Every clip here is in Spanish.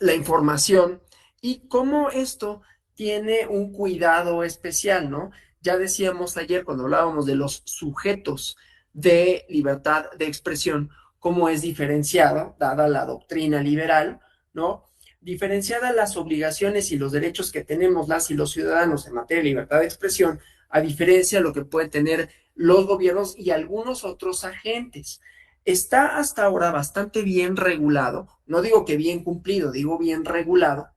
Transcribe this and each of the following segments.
la información y cómo esto tiene un cuidado especial, ¿no? Ya decíamos ayer cuando hablábamos de los sujetos de libertad de expresión, cómo es diferenciada, dada la doctrina liberal, ¿no? Diferenciada las obligaciones y los derechos que tenemos las y los ciudadanos en materia de libertad de expresión, a diferencia de lo que pueden tener los gobiernos y algunos otros agentes. Está hasta ahora bastante bien regulado, no digo que bien cumplido, digo bien regulado,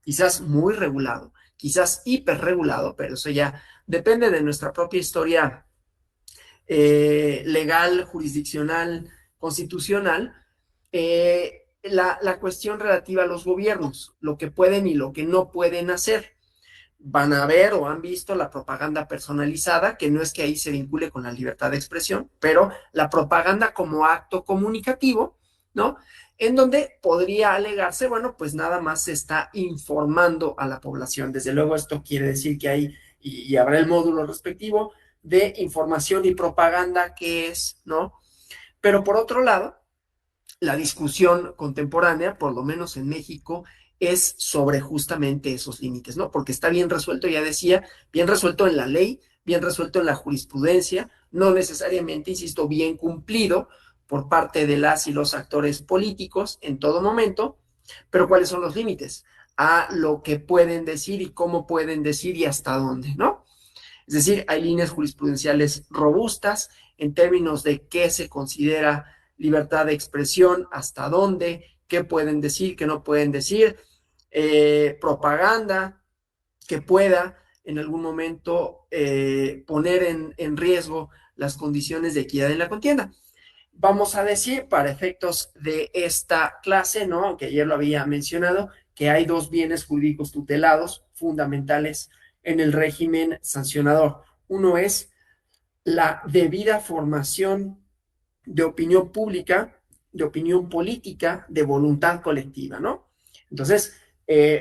quizás muy regulado, quizás hiperregulado, pero eso ya depende de nuestra propia historia legal, jurisdiccional, constitucional, la cuestión relativa a los gobiernos, lo que pueden y lo que no pueden hacer. Van a ver o han visto la propaganda personalizada, que no es que ahí se vincule con la libertad de expresión, pero la propaganda como acto comunicativo, ¿no? En donde podría alegarse, bueno, pues nada más se está informando a la población. Desde luego esto quiere decir que hay, y habrá el módulo respectivo de información y propaganda que es, ¿no? Pero por otro lado, la discusión contemporánea, por lo menos en México, es sobre justamente esos límites, ¿no? Porque está bien resuelto, ya decía, bien resuelto en la ley, bien resuelto en la jurisprudencia, no necesariamente, insisto, bien cumplido por parte de las y los actores políticos en todo momento, pero ¿cuáles son los límites? A lo que pueden decir y cómo pueden decir y hasta dónde, ¿no? Es decir, hay líneas jurisprudenciales robustas en términos de qué se considera libertad de expresión, hasta dónde, qué pueden decir, qué no pueden decir, propaganda que pueda en algún momento poner en riesgo las condiciones de equidad en la contienda. Vamos a decir, para efectos de esta clase, ¿no? Aunque ayer lo había mencionado, que hay dos bienes jurídicos tutelados fundamentales en el régimen sancionador. Uno es la debida formación de opinión pública, de opinión política, de voluntad colectiva, ¿no? Entonces,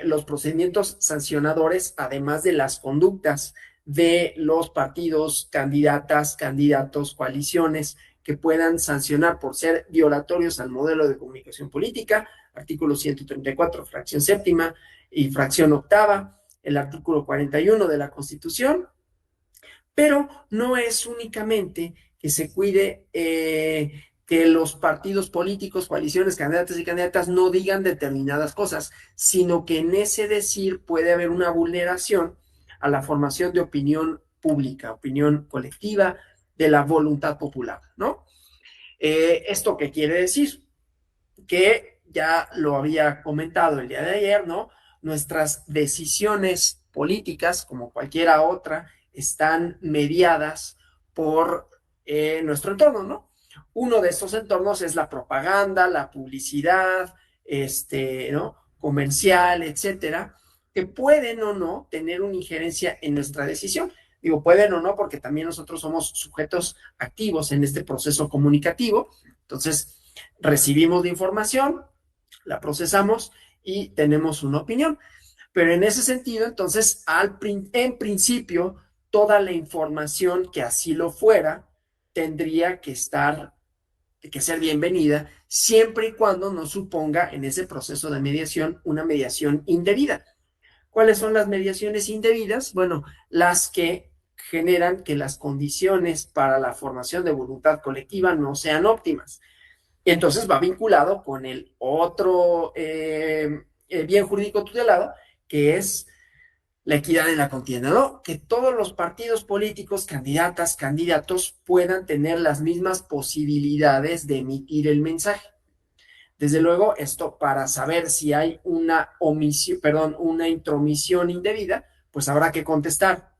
los procedimientos sancionadores, además de las conductas de los partidos, candidatas, candidatos, coaliciones, que puedan sancionar por ser violatorios al modelo de comunicación política, artículo 134, fracción séptima y fracción octava, el artículo 41 de la Constitución, pero no es únicamente que se cuide que los partidos políticos, coaliciones, candidatos y candidatas no digan determinadas cosas, sino que en ese decir puede haber una vulneración a la formación de opinión pública, opinión colectiva, de la voluntad popular, ¿no? ¿Esto qué quiere decir? Que ya lo había comentado el día de ayer, ¿no? Nuestras decisiones políticas, como cualquiera otra, están mediadas por nuestro entorno, ¿no? Uno de estos entornos es la propaganda, la publicidad, ¿no? Comercial, etcétera, que pueden o no tener una injerencia en nuestra decisión. Digo, pueden o no, porque también nosotros somos sujetos activos en este proceso comunicativo. Entonces, recibimos la información, la procesamos y tenemos una opinión. Pero en ese sentido, entonces, en principio, toda la información que así lo fuera tendría que ser bienvenida, siempre y cuando no suponga en ese proceso de mediación una mediación indebida. ¿Cuáles son las mediaciones indebidas? Bueno, las que generan que las condiciones para la formación de voluntad colectiva no sean óptimas. Y entonces va vinculado con el otro bien jurídico tutelado, que es la equidad en la contienda, ¿no? Que todos los partidos políticos, candidatas, candidatos, puedan tener las mismas posibilidades de emitir el mensaje. Desde luego, esto para saber si hay una omisión, perdón, una intromisión indebida, pues habrá que contestar.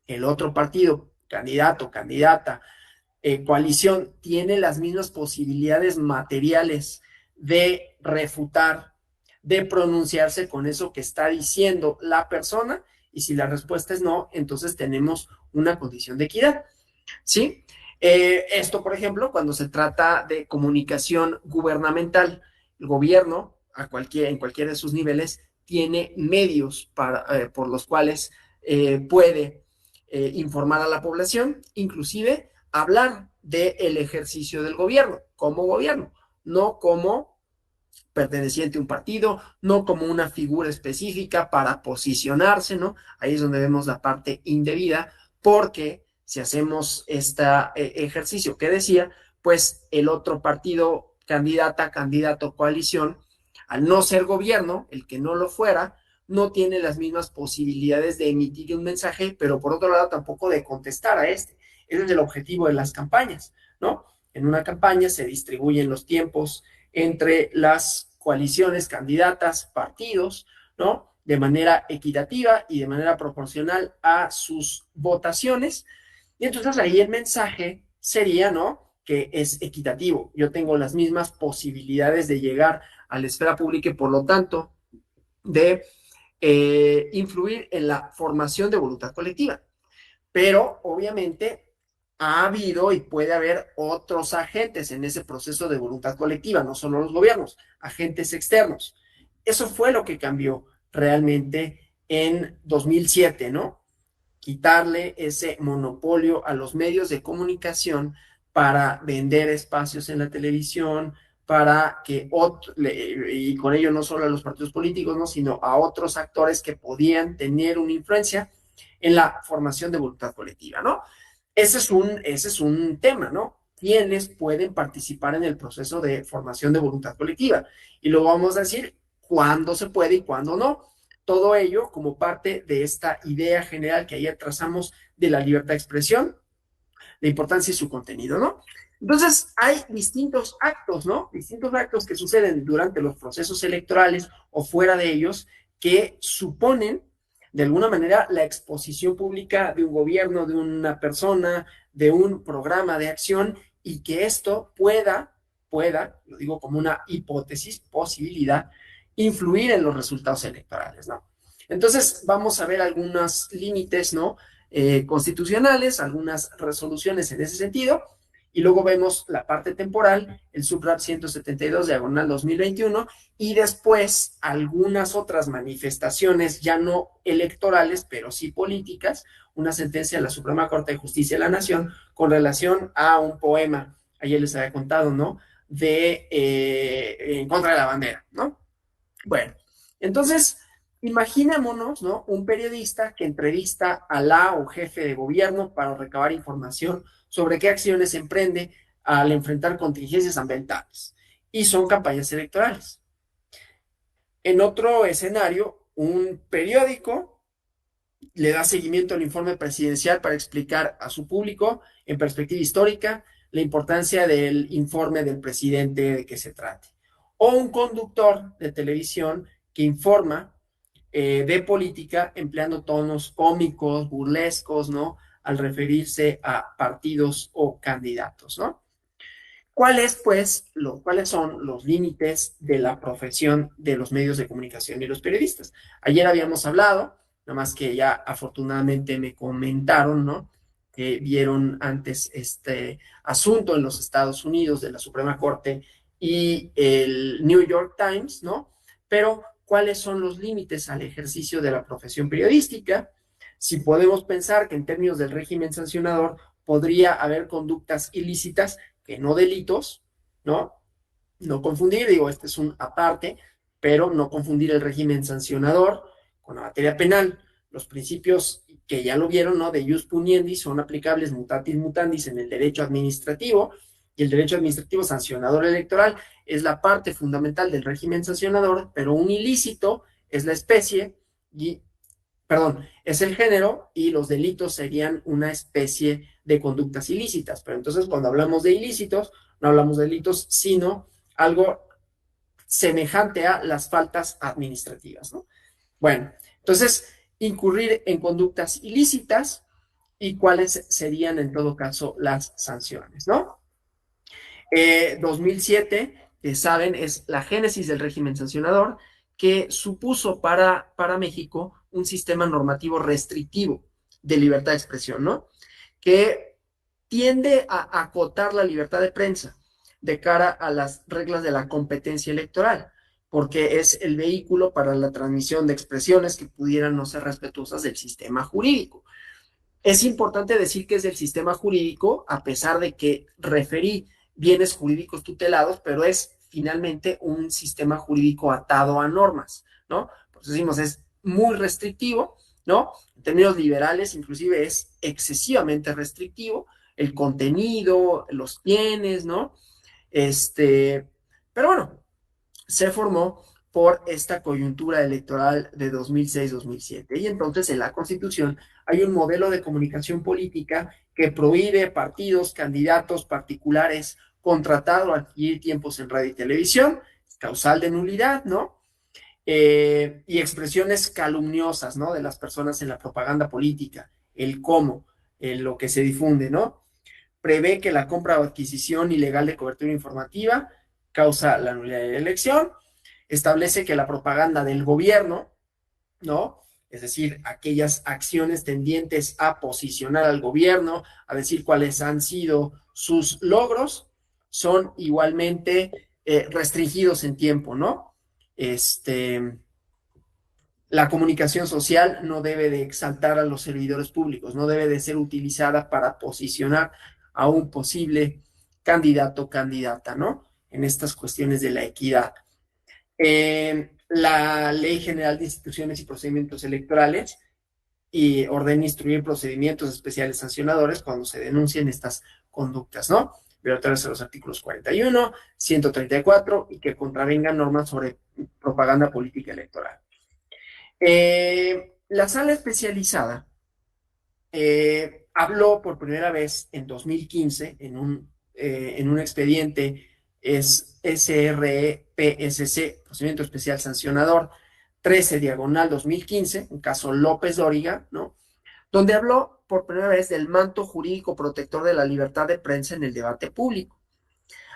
El otro partido, candidato, candidata, coalición, tiene las mismas posibilidades materiales de refutar, de pronunciarse con eso que está diciendo la persona, y si la respuesta es no, entonces tenemos una condición de equidad, ¿sí? Esto, por ejemplo, cuando se trata de comunicación gubernamental, el gobierno, en cualquiera de sus niveles, tiene medios por los cuales puede informar a la población, inclusive hablar del ejercicio del gobierno, como gobierno, no como perteneciente a un partido, no como una figura específica para posicionarse, ¿no? Ahí es donde vemos la parte indebida, porque si hacemos este ejercicio que decía, pues el otro partido, candidata, candidato, coalición, al no ser gobierno, el que no lo fuera, no tiene las mismas posibilidades de emitir un mensaje, pero por otro lado tampoco de contestar a este. Ese es el objetivo de las campañas, ¿no? En una campaña se distribuyen los tiempos entre las coaliciones, candidatas, partidos, ¿no? De manera equitativa y de manera proporcional a sus votaciones. Y entonces ahí el mensaje sería, ¿no? Que es equitativo. Yo tengo las mismas posibilidades de llegar a la esfera pública y por lo tanto de influir en la formación de voluntad colectiva. Pero obviamente ha habido y puede haber otros agentes en ese proceso de voluntad colectiva, no solo los gobiernos, agentes externos. Eso fue lo que cambió realmente en 2007, ¿no? Quitarle ese monopolio a los medios de comunicación para vender espacios en la televisión, para que y con ello no solo a los partidos políticos, ¿no? Sino a otros actores que podían tener una influencia en la formación de voluntad colectiva, ¿no? Ese es un tema, ¿no? ¿Quiénes pueden participar en el proceso de formación de voluntad colectiva? Y luego vamos a decir cuándo se puede y cuándo no. Todo ello como parte de esta idea general que ayer trazamos de la libertad de expresión, la importancia y su contenido, ¿no? Entonces, hay distintos actos, ¿no? Distintos actos que suceden durante los procesos electorales o fuera de ellos que suponen, de alguna manera, la exposición pública de un gobierno, de una persona, de un programa de acción y que esto lo digo como una hipótesis, posibilidad, influir en los resultados electorales, ¿no? Entonces, vamos a ver algunos límites, ¿no? Constitucionales, algunas resoluciones en ese sentido, y luego vemos la parte temporal, el SUPRAP 172, diagonal 2021, y después algunas otras manifestaciones, ya no electorales, pero sí políticas, una sentencia de la Suprema Corte de Justicia de la Nación con relación a un poema, ayer les había contado, ¿no? En contra de la bandera, ¿no? Bueno, entonces, imaginémonos, ¿no? Un periodista que entrevista a la o jefe de gobierno para recabar información sobre qué acciones emprende al enfrentar contingencias ambientales. Y son campañas electorales. En otro escenario, un periódico le da seguimiento al informe presidencial para explicar a su público, en perspectiva histórica, la importancia del informe del presidente de que se trate. O un conductor de televisión que informa de política empleando tonos cómicos, burlescos, ¿no? Al referirse a partidos o candidatos, ¿no? ¿Cuáles son los límites de la profesión de los medios de comunicación y los periodistas? Ayer habíamos hablado, nada más que ya afortunadamente me comentaron, ¿no? Que vieron antes este asunto en los Estados Unidos de la Suprema Corte y el New York Times, ¿no? Pero, ¿cuáles son los límites al ejercicio de la profesión periodística? Si podemos pensar que en términos del régimen sancionador podría haber conductas ilícitas, que no delitos, ¿no? No confundir, digo, este es un aparte, pero no confundir el régimen sancionador con la materia penal. Los principios que ya lo vieron, ¿no? De jus puniendi son aplicables mutatis mutandis en el derecho administrativo, y el derecho administrativo sancionador electoral es la parte fundamental del régimen sancionador, pero un ilícito es la especie y perdón, es el género y los delitos serían una especie de conductas ilícitas. Pero entonces cuando hablamos de ilícitos, no hablamos de delitos, sino algo semejante a las faltas administrativas, ¿no? Bueno, entonces, incurrir en conductas ilícitas y cuáles serían en todo caso las sanciones, ¿no? 2007, saben, es la génesis del régimen sancionador que supuso para México un sistema normativo restrictivo de libertad de expresión, ¿no? Que tiende a acotar la libertad de prensa de cara a las reglas de la competencia electoral, porque es el vehículo para la transmisión de expresiones que pudieran no ser respetuosas del sistema jurídico. Es importante decir que es del sistema jurídico, a pesar de que referí bienes jurídicos tutelados, pero es finalmente un sistema jurídico atado a normas, ¿no? Por eso decimos, es muy restrictivo, ¿no? En términos liberales, inclusive es excesivamente restrictivo, el contenido, los bienes, ¿no? Pero bueno, se formó por esta coyuntura electoral de 2006-2007. Y entonces en la Constitución hay un modelo de comunicación política que prohíbe partidos, candidatos particulares contratar o adquirir tiempos en radio y televisión, causal de nulidad, ¿no? Y expresiones calumniosas, ¿no? De las personas en la propaganda política, el cómo, lo que se difunde, ¿no? Prevé que la compra o adquisición ilegal de cobertura informativa causa la nulidad de la elección, establece que la propaganda del gobierno, ¿no? Es decir, aquellas acciones tendientes a posicionar al gobierno, a decir cuáles han sido sus logros, son igualmente restringidos en tiempo, ¿no? La comunicación social no debe de exaltar a los servidores públicos, no debe de ser utilizada para posicionar a un posible candidato o candidata, ¿no? En estas cuestiones de la equidad. La Ley General de Instituciones y Procedimientos Electorales y ordena instruir procedimientos especiales sancionadores cuando se denuncien estas conductas, ¿no? Violatorias a los artículos 41, 134 y que contravengan normas sobre propaganda política electoral. La sala especializada habló por primera vez en 2015 en un expediente es SRPSC, Procedimiento Especial Sancionador 13/2015, un caso López Dóriga, ¿no? Donde habló por primera vez del manto jurídico protector de la libertad de prensa en el debate público.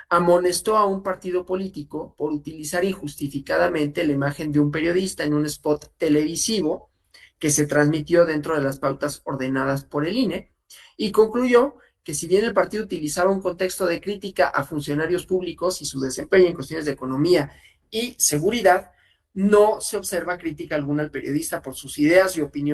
Amonestó a un partido político por utilizar injustificadamente la imagen de un periodista en un spot televisivo que se transmitió dentro de las pautas ordenadas por el INE y concluyó que si bien el partido utilizaba un contexto de crítica a funcionarios públicos y su desempeño en cuestiones de economía y seguridad, no se observa crítica alguna al periodista por sus ideas y opiniones